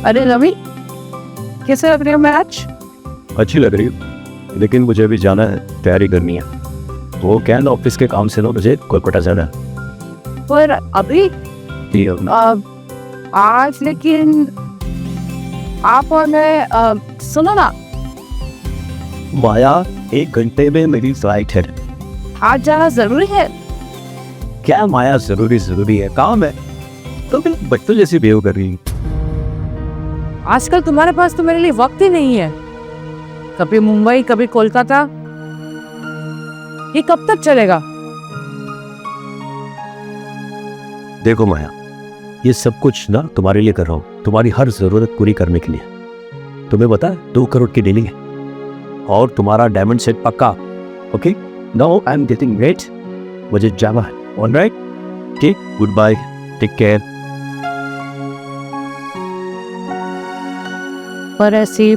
अरे रवि, कैसे लग रही हो मैच? अच्छी लग रही है, लेकिन मुझे अभी जाना है, तैयारी करनी है। वो क्या है ना, ऑफिस के काम से ना मुझे कोलकाता जाना है। पर अभी आज लेकिन आप और मैं सुनो ना, माया 1 घंटे में मेरी फ्लाइट है। आज जाना जरूरी है। क्या माया, जरूरी है, काम है। तो फिर बच्चों जैसी बिहेव कर रही है। आजकल तुम्हारे पास तो मेरे लिए वक्त ही नहीं है। कभी मुंबई कभी कोलकाता, ये कब तक चलेगा? देखो माया, ये सब कुछ ना तुम्हारे लिए कर रहा हूँ, तुम्हारी हर जरूरत पूरी करने के लिए। तुम्हें पता है 2 करोड़ की डीलिंग है और तुम्हारा डायमंड सेट पक्का। Okay, now I am getting late, मुझे जाना है। Alright, okay, goodbye, take care. पर ऐसी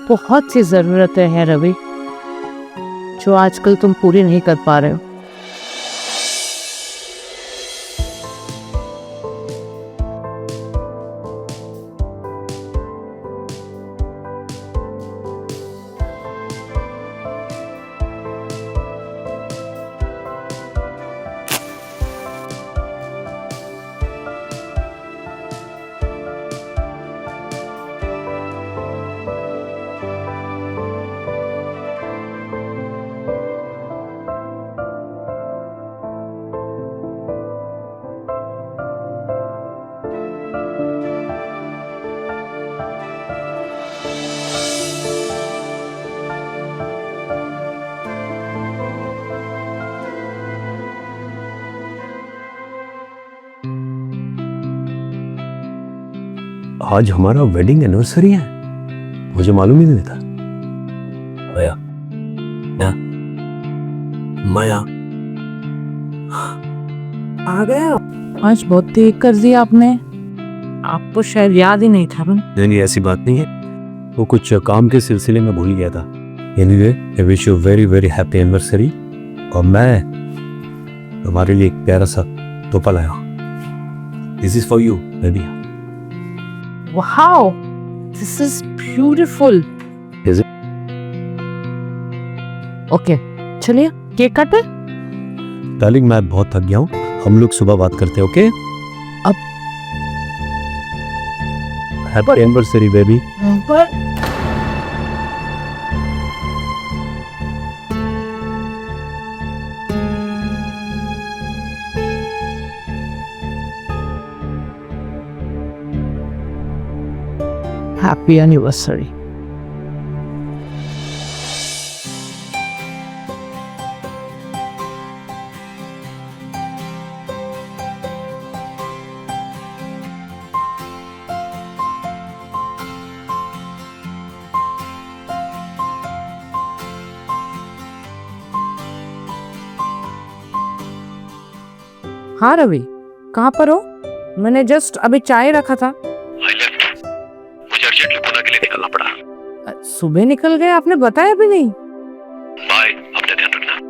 बहुत सी जरूरतें हैं रवि, जो आजकल तुम पूरी नहीं कर पा रहे हो। आज हमारा वेडिंग एनिवर्सरी है, मुझे मालूम ही नहीं था। माया, माया आ गए? आज बहुत देर कर दिया आपने, आपको शायद याद ही नहीं था। नहीं, ऐसी बात नहीं है, वो कुछ काम के सिलसिले में भूल गया था। Anyway, I wish you very very happy anniversary. और मैं तुम्हारे लिए एक प्यारा सा तोहफा लाया हूँ। This is for you baby. Wow, this is beautiful. Is it? Okay, चलिए केक काटे। डार्लिंग, मैं बहुत थक गया हूँ, हम लोग सुबह बात करते हैं। ओके, अब हैप्पी एनिवर्सरी बेबी। पर हैप्पी एनिवर्सरी। हाँ रवि, कहाँ पर हो? मैंने जस्ट अभी चाय रखा था। मुझे अर्जेंटली पुणे के लिए निकलना पड़ा। सुबह निकल गए, आपने बताया भी नहीं। बाय, अपना ध्यान रखना।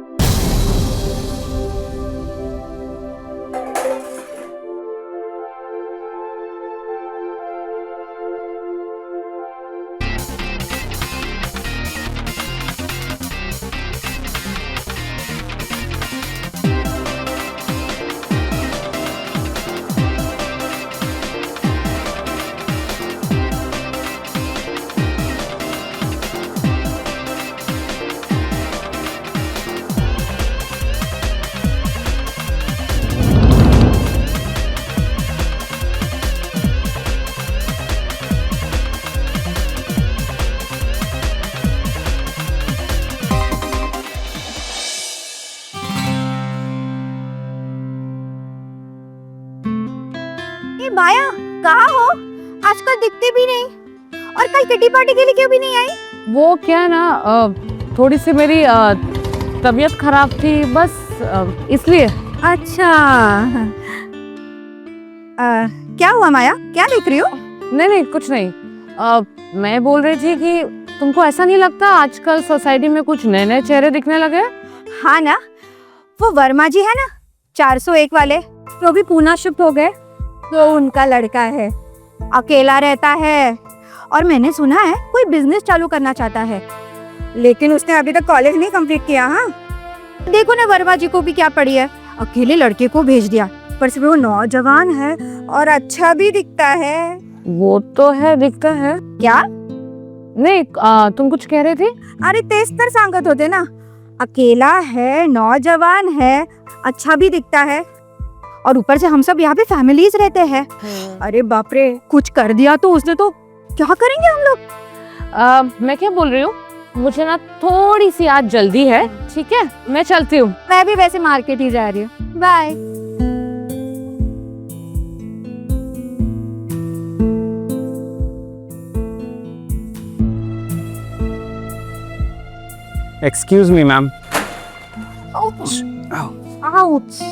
माया, कहाँ हो? आजकल दिखते भी नहीं, और कल किटी पार्टी के लिए क्यों भी नहीं आई? वो क्या ना, थोड़ी सी मेरी तबीयत खराब थी, बस इसलिए। अच्छा, क्या हुआ माया, क्या देख रही हो? नहीं कुछ नहीं। मैं बोल रही थी कि तुमको ऐसा नहीं लगता आजकल सोसाइटी में कुछ नए नए चेहरे दिखने लगे? हाँ ना, वो वर्मा जी है ना, 401 वाले, वो भी पूना शिफ्ट हो गए, तो उनका लड़का है। अकेला रहता है और मैंने सुना है कोई बिजनेस चालू करना चाहता है, लेकिन उसने अभी तक कॉलेज नहीं कंप्लीट किया। हाँ, देखो ना वर्मा जी को भी क्या पड़ी है, अकेले लड़के को भेज दिया, पर सिर्फ वो नौजवान है और अच्छा भी दिखता है। वो तो है, दिखता है। क्या? नहीं, तुम कुछ कह रहे थे? अरे तेज तर सांगत होते ना, अकेला है, नौजवान है, अच्छा भी दिखता है, और ऊपर से हम सब यहाँ पे फैमिलीज रहते हैं। अरे बाप रे, कुछ कर दिया तो उसने तो क्या करेंगे हम लोग। मैं क्या बोल रही हूँ, मुझे ना थोड़ी सी आज जल्दी है, ठीक है, मैं चलती हूँ। मैं भी वैसे मार्केट ही जा रही हूँ, bye. Excuse me ma'am, ouch.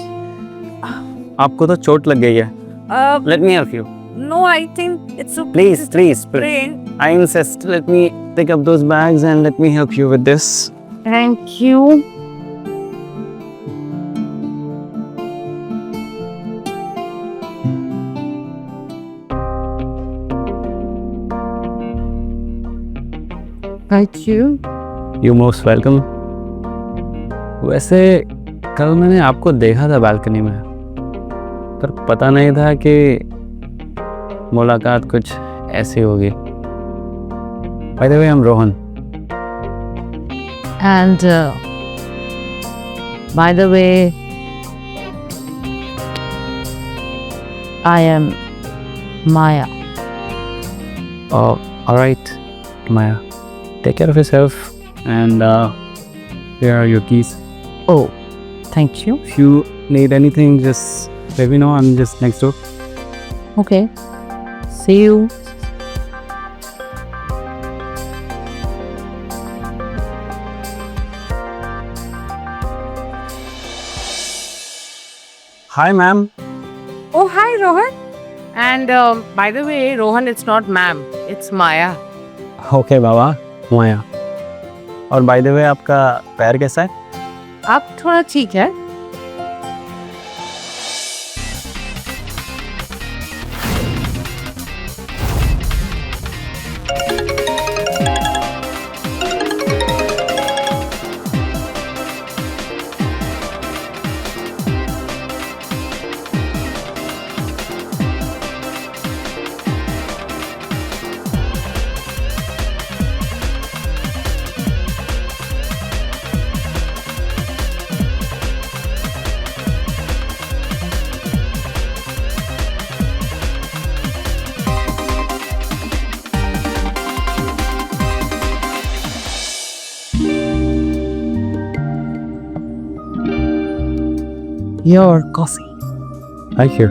आपको तो चोट लग गई है। Let me help you. No, I think it's please please I insist, let me pick up those bags and let me help you with this. Thank you. Thank you. You most welcome. वैसे कल मैंने आपको देखा था balcony में, पर पता नहीं था कि मुलाकात कुछ ऐसी होगी। By the way, I'm Rohan. And by the way, I am Maya. Oh, all right, Maya. Take care of yourself, and here are your keys. Oh, thank you. If you need anything, just let me know. I'm just next door. Okay. See you. Hi, ma'am. Oh, hi, Rohan. And by the way, Rohan, it's not ma'am, it's Maya. Okay, बाबा, माया। और by the way, आपका पैर कैसा है? अब थोड़ा ठीक है। Your coffee. Hi here.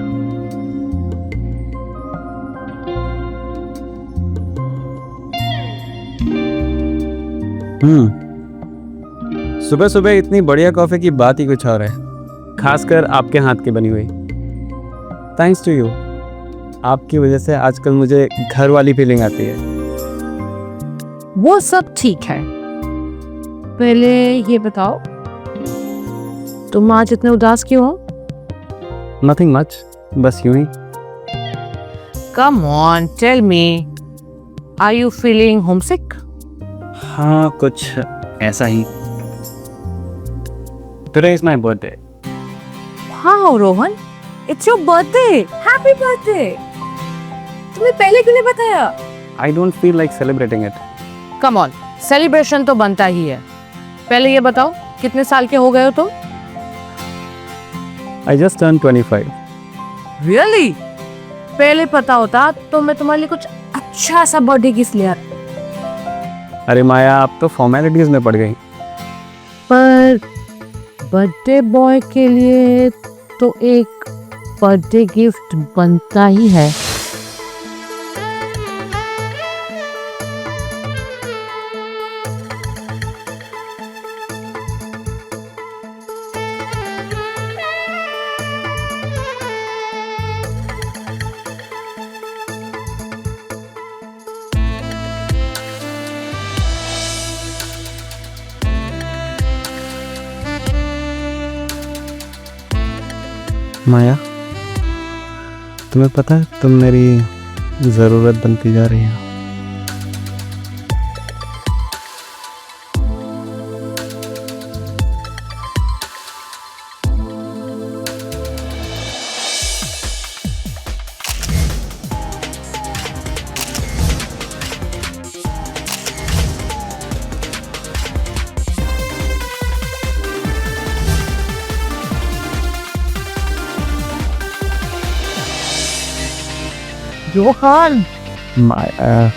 सुबह सुबह इतनी बढ़िया कॉफी की बात ही कुछ और है, खासकर आपके हाथ की बनी हुई। थैंक्स टू यू, आपकी वजह से आजकल मुझे घर वाली फीलिंग आती है। वो सब ठीक है, पहले ये बताओ तुम आज इतने उदास क्यों हो? नथिंग मच, बस यूं ही। Come on, tell me. Are you feeling homesick? हाँ, कुछ ऐसा ही। Today is my birthday. Wow, Rohan, it's your birthday. Happy birthday. तुम्हें पहले क्यों नहीं बताया? I don't feel like celebrating it. Come on, celebration तो बनता ही है। पहले ये बताओ कितने साल के हो गए हो तुम? I just turned 25. Really? पहले पता होता तो मैं तुम्हारे लिए कुछ अच्छा सा बर्थडे गिफ्ट ले आती। अरे माया, आप तो फॉर्मेलिटीज में पड़ गई। पर बर्थडे बॉय के लिए तो एक बर्थडे गिफ्ट बनता ही है। माया, तुम्हें पता है तुम मेरी ज़रूरत बनती जा रही है। रोहन, माया,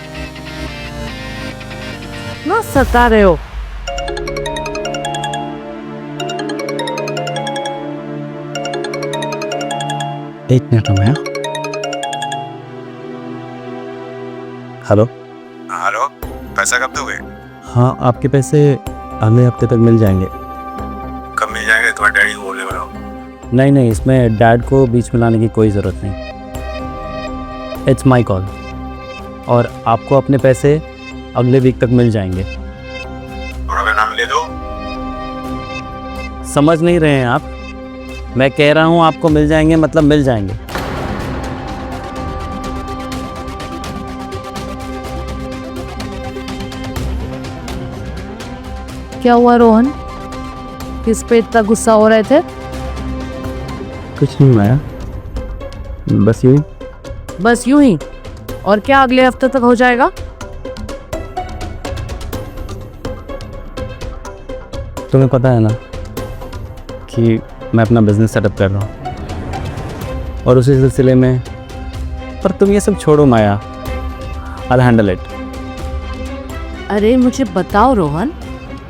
ना सता रहे हो। एक मिनट माया। हेलो। हेलो, पैसा कब दोगे? हाँ, आपके पैसे अगले हफ्ते तक मिल जाएंगे। कब मिल जाएंगे? तुम्हारे डैडी को बोले बताओ। नहीं नहीं, इसमें डैड को बीच में लाने की कोई ज़रूरत नहीं। It's my call. और आपको अपने पैसे अगले वीक तक मिल जाएंगे। और अगर नाम ले दो? समझ नहीं रहे हैं आप? मैं कह रहा हूँ आपको मिल जाएंगे मतलब मिल जाएंगे। क्या हुआ रोहन? किस पे इतना गुस्सा हो रहे थे? कुछ नहीं माया, बस यूँ। बस यूं ही? और क्या अगले हफ्ते तक हो जाएगा? तुम्हें पता है ना कि मैं अपना बिजनेस सेटअप कर रहा हूँ, और उसी सिलसिले में। पर तुम ये सब छोड़ो माया, I'll handle it। अरे मुझे बताओ Rohan,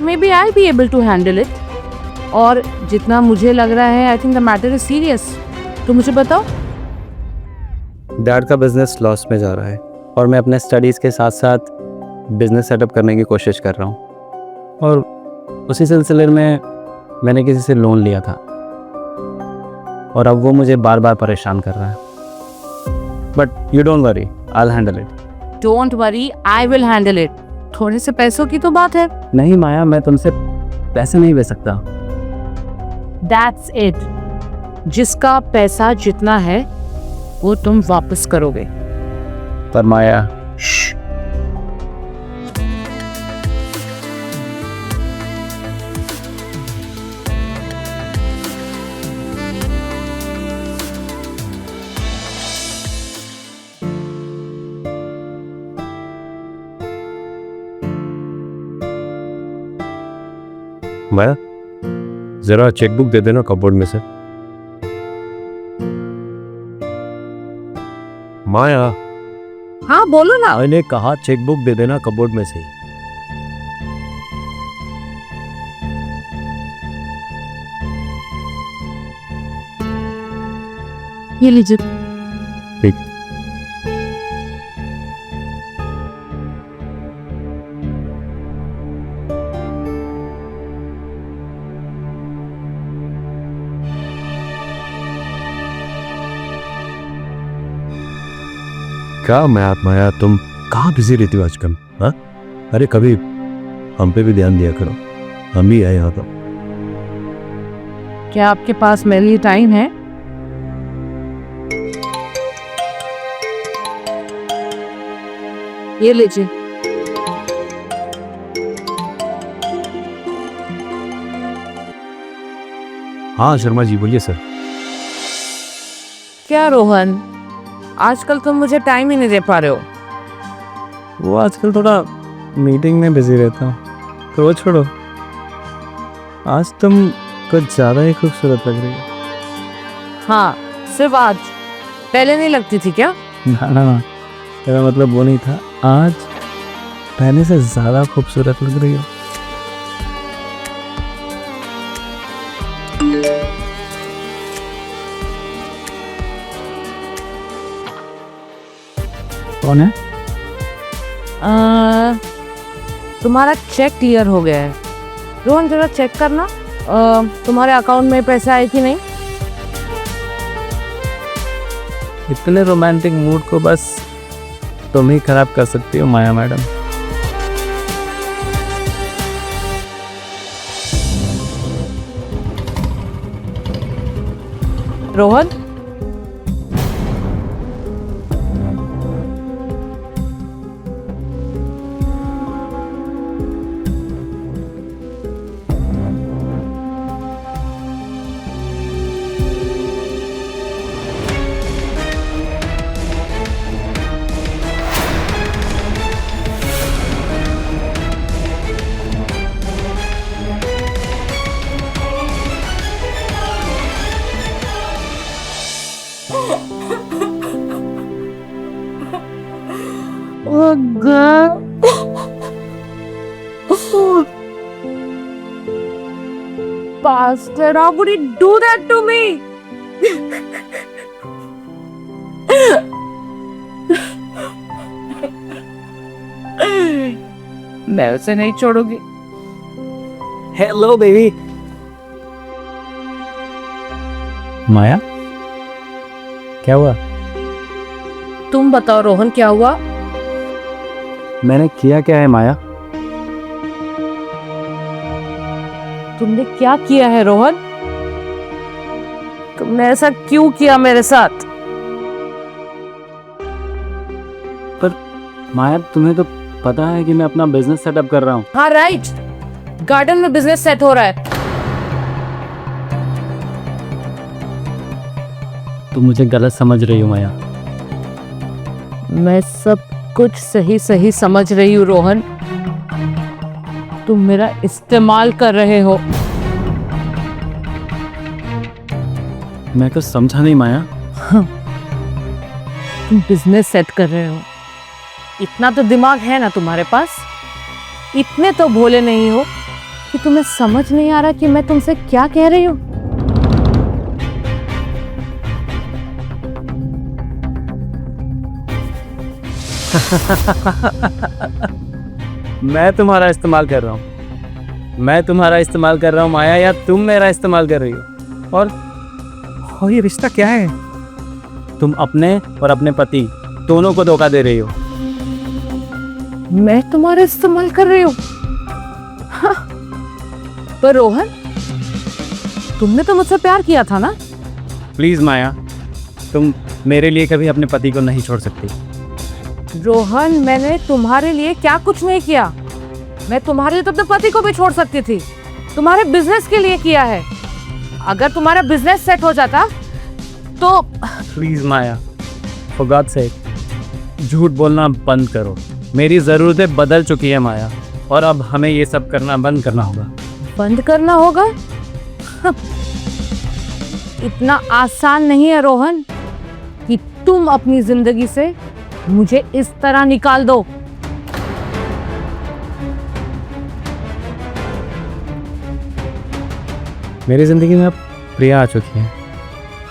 maybe I be able to handle it. और जितना मुझे लग रहा है, I think the matter is serious. तो मुझे बताओ। डैड का बिजनेस लॉस में जा रहा है, और मैं अपने स्टडीज़ के साथ साथ बिजनेस सेटअप करने की कोशिश कर रहा हूँ। और उसी सिलसिले में मैंने किसी से लोन लिया था, और अब वो मुझे बार बार परेशान कर रहा है। But you don't worry, I'll handle it। Don't worry, I will handle it. थोड़े से पैसों की तो बात है। नहीं माया, मैं तुमसे पैसे नहीं ले सकता। That's it. जिसका पैसा जितना है वो तुम वापस करोगे। पर माया, माया, जरा चेकबुक दे देना कपबोर्ड में से। माया, हाँ बोलो ना। मैंने कहा चेकबुक दे देना कपबोर्ड में से। ये लीजिए। ठीक। क्या माया, तुम कहाँ बिजी रहती हो आजकल? हाँ, अरे कभी हम पे भी ध्यान दिया करो, हम ही है यहाँ पर। क्या आपके पास मेरे लिए टाइम है? ये लीजिए। हाँ शर्मा जी, बोलिए सर। क्या रोहन, आजकल तुम मुझे टाइम ही नहीं दे पा रहे हो। वो आजकल थोड़ा मीटिंग में बिजी रहता हूँ, तो वो छोड़ो। आज तुम कुछ ज़्यादा ही खूबसूरत लग रही हो। हाँ, सिर्फ आज, पहले नहीं लगती थी क्या? ना, मेरा मतलब वो नहीं था। आज पहले से ज़्यादा खूबसूरत लग रही हो। कौन है? तुम्हारा चेक क्लियर हो गया है। रोहन जरा चेक करना, तुम्हारे अकाउंट में पैसा है कि नहीं। इतने रोमांटिक मूड को बस तुम ही खराब कर सकती हो Maya madam. Rohan, Oh God. Bastard, how would he do that to me? मैं उसे नहीं छोड़ूंगी। Hello baby. माया, क्या हुआ? तुम बताओ रोहन, क्या हुआ? मैंने किया क्या है माया? तुमने क्या किया है रोहन? तुमने ऐसा क्यों किया मेरे साथ? पर माया, तुम्हें तो पता है कि मैं अपना बिजनेस सेटअप कर रहा हूँ। हाँ राइट, गार्डन में बिजनेस सेट हो रहा है। तुम मुझे गलत समझ रही हो माया। मैं सब कुछ सही सही समझ रही हूँ रोहन। तुम मेरा इस्तेमाल कर रहे हो। मैं कुछ समझा नहीं माया। तुम बिजनेस सेट कर रहे हो। इतना तो दिमाग है ना तुम्हारे पास। इतने तो भोले नहीं हो कि तुम्हें समझ नहीं आ रहा कि मैं तुमसे क्या कह रही हूँ। मैं तुम्हारा इस्तेमाल कर रहा हूँ। मैं तुम्हारा इस्तेमाल कर रहा हूँ माया, या तुम मेरा इस्तेमाल कर रही हो? और ये रिश्ता क्या है? तुम अपने और अपने पति दोनों को धोखा दे रही हो। मैं तुम्हारा इस्तेमाल कर रही हूँ? हाँ। पर रोहन, तुमने तो मुझसे प्यार किया था ना? प्लीज माया, तुम मेरे लिए कभी अपने पति को नहीं छोड़ सकती। रोहन, मैंने तुम्हारे लिए क्या कुछ नहीं किया। मैं तुम्हारे लिए तो अपने पति को भी छोड़ सकती थी। तुम्हारे बिजनेस के लिए किया है। अगर तुम्हारा बिजनेस सेट हो जाता तो। Please Maya, for God sake झूठ बोलना बंद करो। मेरी ज़रूरतें बदल चुकी है माया, और अब हमें ये सब करना बंद करना होगा। बंद करना होगा? इतना आसान नहीं है रोहन कि तुम अपनी जिंदगी से मुझे इस तरह निकाल दो। मेरी ज़िंदगी में अब प्रिया आ चुकी है।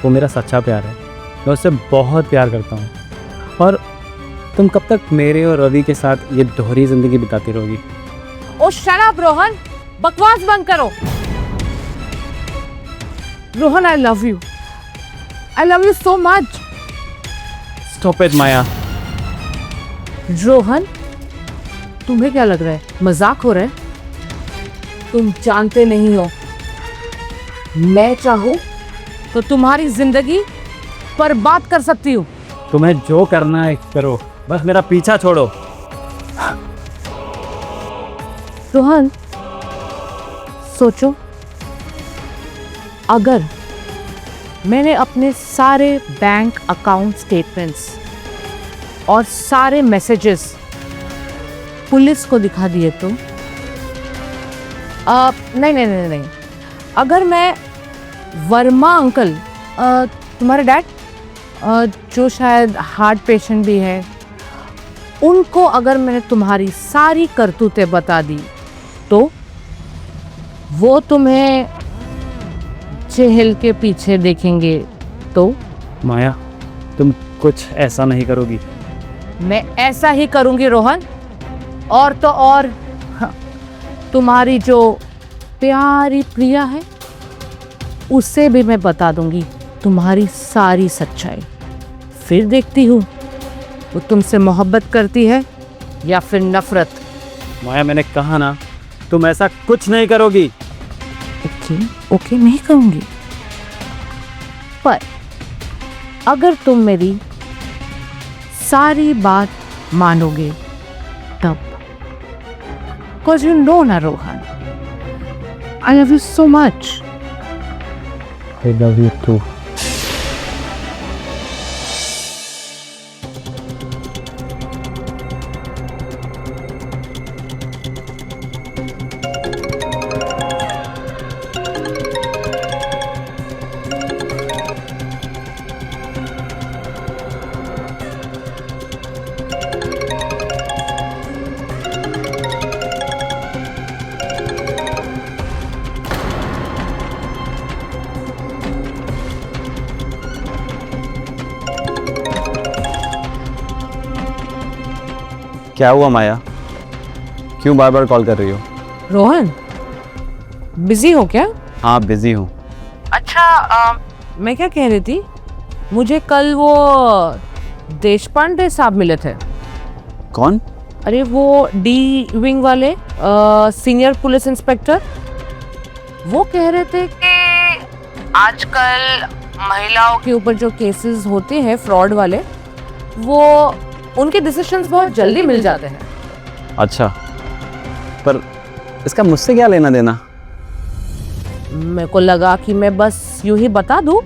वो मेरा सच्चा प्यार है। मैं उससे बहुत प्यार करता हूँ। और तुम कब तक मेरे और रवि के साथ ये दोहरी ज़िंदगी बिताती रहोगी? ओ शट अप रोहन, बकवास बंद करो। Rohan, I love you. I love you so much. Stop it Maya. Rohan, तुम्हें क्या लग रहा है, मजाक हो रहा है? तुम जानते नहीं हो, मैं चाहूं तो तुम्हारी जिंदगी बर्बाद कर सकती हूँ। तुम्हें जो करना है करो, बस मेरा पीछा छोड़ो। रोहन, सोचो, अगर मैंने अपने सारे बैंक अकाउंट स्टेटमेंट्स और सारे मैसेजेस पुलिस को दिखा दिए तो? नहीं नहीं नहीं नहीं। अगर मैं वर्मा अंकल, तुम्हारे डैड, जो शायद हार्ट पेशेंट भी है, उनको अगर मैंने तुम्हारी सारी करतूतें बता दी तो वो तुम्हें जेल के पीछे देखेंगे तो? माया, तुम कुछ ऐसा नहीं करोगी। मैं ऐसा ही करूंगी रोहन। और तो और, हाँ, तुम्हारी जो प्यारी प्रिया है उसे भी मैं बता दूंगी तुम्हारी सारी सच्चाई। फिर देखती हूँ वो तुमसे मोहब्बत करती है या फिर नफरत। माया, मैंने कहा ना, तुम ऐसा कुछ नहीं करोगी। ओके ओके, नहीं कहूंगी। पर अगर तुम मेरी सारी बात मानोगे तब। Cause you know ना Rohan, I love you so much. I love you too. क्या हुआ माया, क्यों बार बार कॉल कर रही हो? रोहन, बिजी हो क्या? हाँ बिजी हूँ। अच्छा, मैं क्या कह रही थी, मुझे कल वो देशपांडे साहब मिले थे। कौन? अरे वो डी विंग वाले सीनियर पुलिस इंस्पेक्टर। वो कह रहे थे कि आजकल महिलाओं के ऊपर जो केसेस होते हैं फ्रॉड वाले, वो उनके डिसीजंस बहुत जल्दी मिल जाते हैं। अच्छा, पर इसका मुझसे क्या लेना देना? मेरे को लगा कि मैं बस यूं ही बता दूं।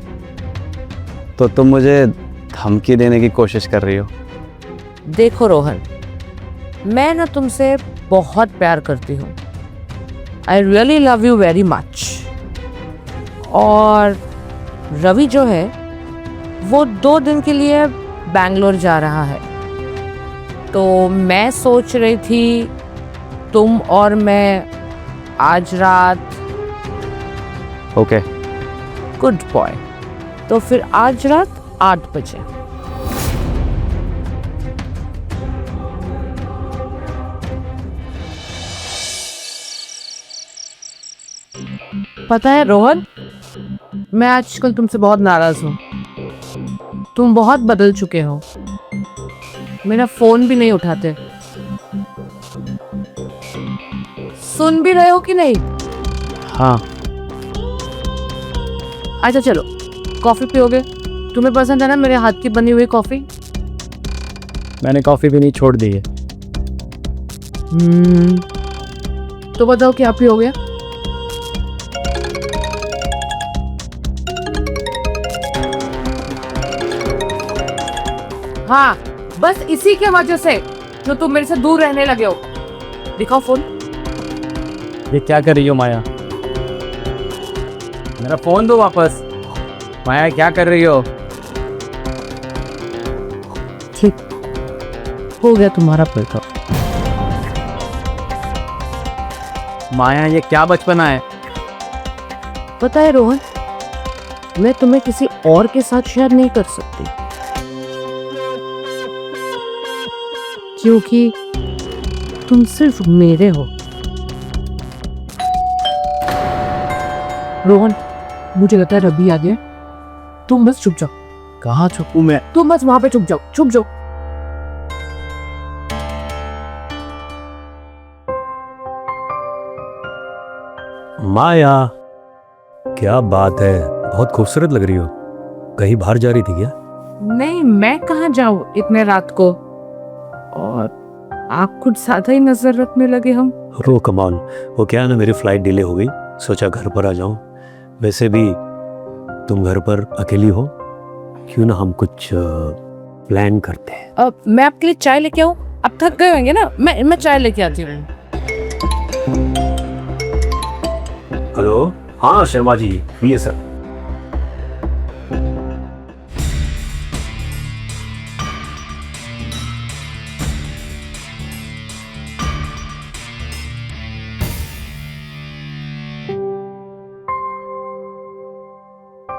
तो तुम मुझे धमकी देने की कोशिश कर रही हो? देखो रोहन, मैं ना तुमसे बहुत प्यार करती हूँ। I really love you very much. और रवि जो है वो 2 दिन के लिए बैंगलोर जा रहा है, तो मैं सोच रही थी तुम और मैं आज रात। ओके। Good boy. तो फिर आज रात 8 बजे। पता है रोहन, मैं आजकल तुमसे बहुत नाराज हूँ। तुम बहुत बदल चुके हो। मेरा फोन भी नहीं उठाते। सुन भी रहे हो कि नहीं? हाँ। अच्छा चलो, कॉफी पियोगे? तुम्हें पसंद है ना मेरे हाथ की बनी हुई कॉफी? मैंने कॉफ़ी भी नहीं छोड़ दी है। तो बताओ क्या पियोगे? हाँ, बस इसी के वजह से जो तुम मेरे से दूर रहने लगे हो। दिखाओ फोन। ये क्या कर रही हो माया? मेरा फोन दो वापस। माया क्या कर रही हो? ठीक हो गया तुम्हारा ब्रेकअप। माया ये क्या बचपना है? पता है रोहन, मैं तुम्हें किसी और के साथ शेयर नहीं कर सकती, क्योंकि तुम सिर्फ मेरे हो। रोहन, मुझे लगता है रवि आ गया। तुम बस चुप जाओ। कहाँ छुपूं मैं? तुम बस वहां पे चुप जाओ, चुप जाओ। माया, क्या बात है, बहुत खूबसूरत लग रही हो। कहीं बाहर जा रही थी क्या? नहीं, मैं कहाँ जाऊँ इतने रात को। और आप कुछ ज्यादा ही नजर रखने लगे हम। रो कमान, वो क्या है ना, मेरी फ्लाइट डिले हो गई, सोचा घर पर आ जाऊं। वैसे भी तुम घर पर अकेली हो, क्यों ना हम कुछ प्लान करते हैं। अब मैं आपके लिए चाय लेके आऊँ? अब थक गए होंगे ना, मैं चाय लेके आती हूँ। हेलो, हाँ शर्मा जी, ये sir.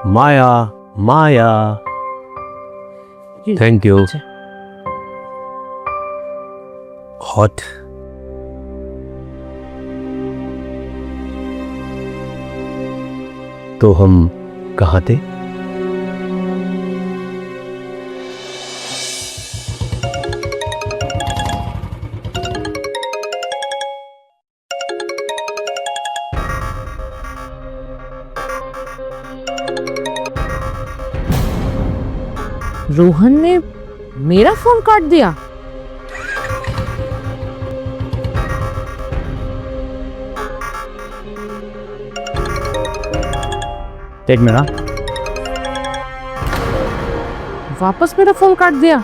Maya, Maya, thank you. Hot. तो हम कहाँ थे? रोहन ने मेरा फोन काट दिया। एक मिनट। वापस मेरा फोन काट दिया।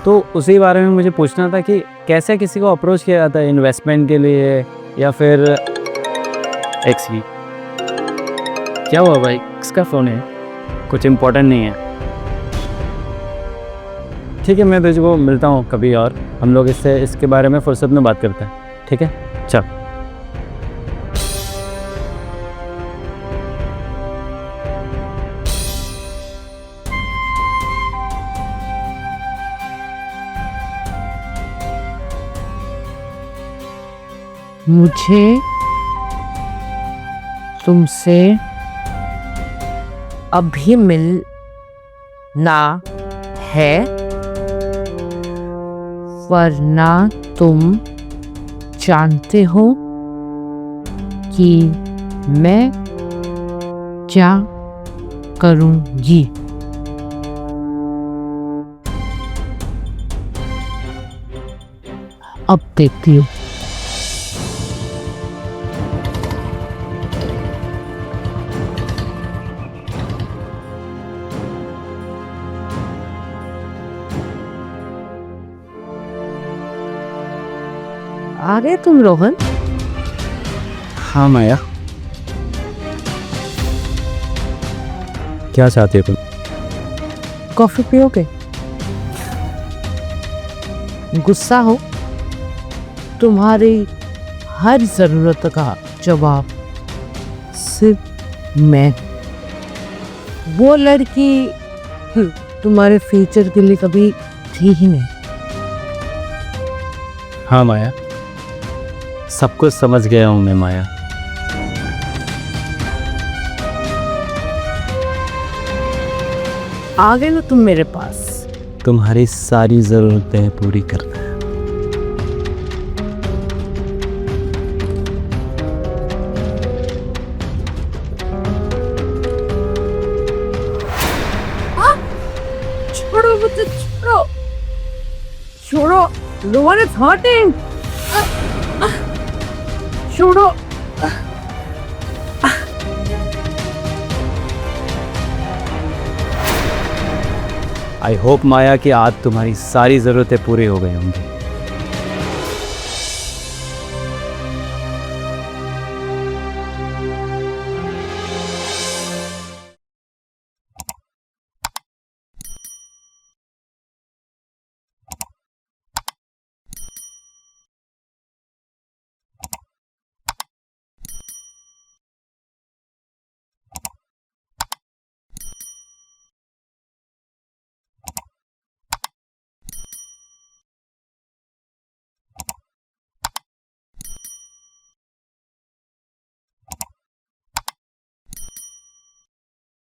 तो उसी बारे में मुझे पूछना था कि कैसे किसी को अप्रोच किया जाता है इन्वेस्टमेंट के लिए, या फिर एक्सी। क्या हुआ भाई, किसका फ़ोन है? कुछ इम्पोर्टेंट नहीं है? ठीक है, मैं तुझको मिलता हूँ कभी और हम लोग इसके बारे में फुर्सत में बात करते हैं। ठीक है, चल। मुझे तुमसे अभी मिलना है, वरना तुम जानते हो कि मैं क्या करूंगी। अब देखती हूँ। आ गए तुम रोहन? हाँ माया, क्या चाहते हो तुम? कॉफी पियोगे? गुस्सा हो? तुम्हारी हर जरूरत का जवाब सिर्फ मैं। वो लड़की तुम्हारे फ्यूचर के लिए कभी थी ही नहीं। हाँ माया, सब कुछ समझ गया हूँ मैं माया। आ गए ना तुम मेरे पास। तुम्हारी सारी ज़रूरतें पूरी करना है। छोड़ो मुझे, छोड़ो छोड़ो, रोहन इज हर्टिंग। छोड़ो। आई होप माया कि आज तुम्हारी सारी ज़रूरतें पूरी हो गई होंगी।